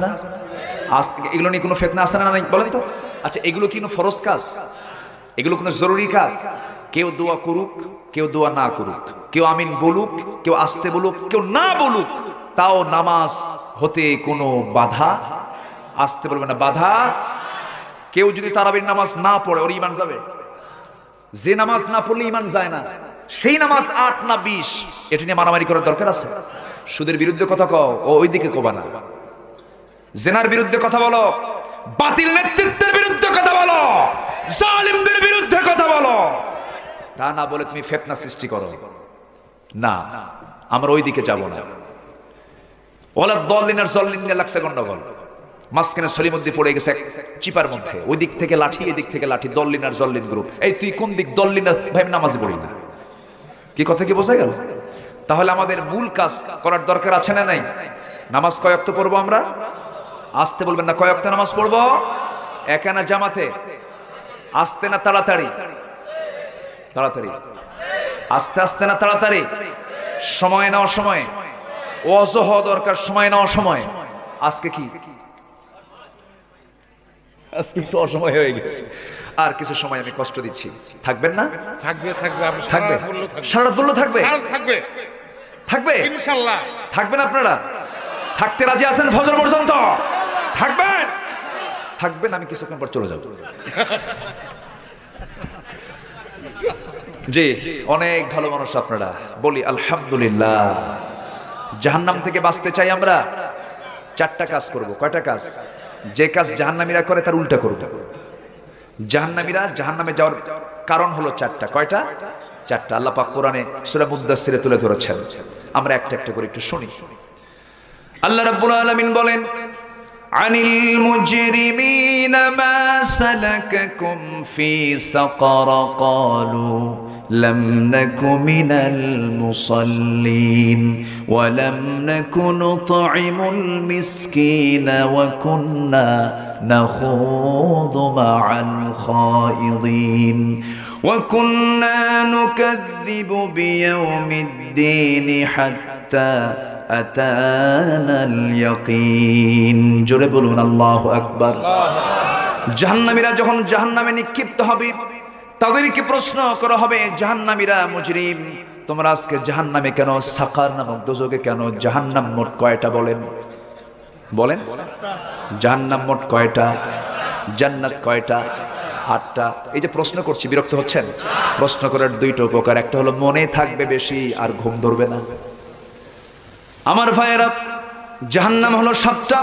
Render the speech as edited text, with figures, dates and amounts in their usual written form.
না? আজ এগুলো নিয়ে কোনো ফিতনা আছে না নাই বলেন তো? আচ্ছা, এগুলো কি কোনো ফরজ কাজ? এগুলো কোনো জরুরি কাজ? কেউ দোয়া করুক, কেউ দোয়া না করুক, কেউ আমিন বলুক, কেউ আস্তে বলুক, কেউ না বলুক, তাও নামাজ হতে কোনো বাধা, আসতে বলবে না বাধা। কেউ যদি তারাবির নামাজ না পড়ে ওর ঈমান যাবে? যে নামাজ না পড়লে ঈমান যায় না, সেই নামাজ ৮ না ২০, এটা নিয়ে মারামারি করার দরকার আছে? সুদের বিরুদ্ধে কথা কও, ও ওইদিকে কবা না। জেনার বিরুদ্ধে কথা বলো, বাতিল নেতৃত্বের বিরুদ্ধে কথা বলো, জালিমদের বিরুদ্ধে কথা বলো, তা না বলে তুমি ফিতনা সৃষ্টি করো না। আমরা ওই দিকে যাব না। ওলা দলিনার জল্লিনে লাগছে গন্ডগোল, মাঝখানে সলিমুদ্দি পড়ে গেছে চিপার মধ্যে, ওই দিক থেকে লাঠি, এদিক থেকে লাঠি, দল্লিনার জল্লিন গ্রুপ। এই তুই কোন দিক? দল্লিনার ভাই নামাজ পড়ি না। কি কথা কি বোঝা গেল? তাহলে আমাদের মূল কাজ করার দরকার আছে না নাই? নামাজ কয় ওয়াক্ত পড়বো আমরা? আসতে বলবেন না, কয় ওয়াক্ত নামাজ পড়বো? একা না জামাতে? আসতে না তাড়াতাড়ি? তাড়াতাড়ি। আস্তে আস্তে না তাড়াতাড়ি? সময় নাও সময়, ওয়াজ হওয়া দরকার, সময় নাও সময়। আজকে কি? আজকে তো অসময় হয়ে গেছে, আর কিছু সময় আমি কষ্ট দিচ্ছি। থাকবেন না? থাকবে থাকবে, আপনি থাকবে, সারা রাত বললেও থাকবে, থাকবে থাকবে ইনশাআল্লাহ। থাকবেন আপনারা? থাকতে রাজি আছেন ফজর পর্যন্ত? থাকবেন? থাকবেন, আমি কিছুক্ষণ পর চলে যাব। জি, অনেক ভালো মানুষ আপনারা, বলি আলহামদুলিল্লাহ। জাহান্নাম থেকে বাঁচতে চাই আমরা, 4টা কাজ করব। কয়টা কাজ? যে কাজ জাহান্নামীরা করে তার উল্টা করব। জাহান্নামীরা জাহান্নামে যাওয়ার কারণ হলো 4টা। কয়টা? 4টা। আল্লাহ পাক কোরআনে সূরা মুদ্দাসসিরে তুলে ধরেছেন। আমরা একটা একটা করে একটু শুনি। আল্লাহ রাব্বুল আলামিন বলেন, আনিল মুজরিমিনা মা সালাকাকুম ফি সাকার ক্বালু লাম নাকু মিনাল মুসাল্লিন ওয়া লাম নাকু নুতঈমুল মিসকিনা ওয়া কুন্না নাখুযু মা'আল খায়িদিন ওয়া কুন্না নুকাযযিবু বিয়াউমিদ্দিন হাত্তা আতানাল ইয়াকিন। জোরে বলুন আল্লাহু আকবার। জাহান্নামীরা যখন জাহান্নামে নিক্ষিপ্ত হবে, তাদেরকে প্রশ্ন করা হবে, জাহান্নামীরা মুজরিম, তোমরা আজকে জাহান্নামে কেন? সাকার নামক দোজখে কেন? জাহান্নাম মোট কয়টা বলেন? বলেন। জাহান্নাম মোট কয়টা? জান্নাত কয়টা? 8টা। এই যে প্রশ্ন করছি, বিরক্ত হচ্ছেন? প্রশ্ন করার 2টা উপকার, একটা হলো মনে থাকবে বেশি আর ঘুম ধরবে না। আমার ভাইয়েরা, জাহান্নাম হলো 7টা।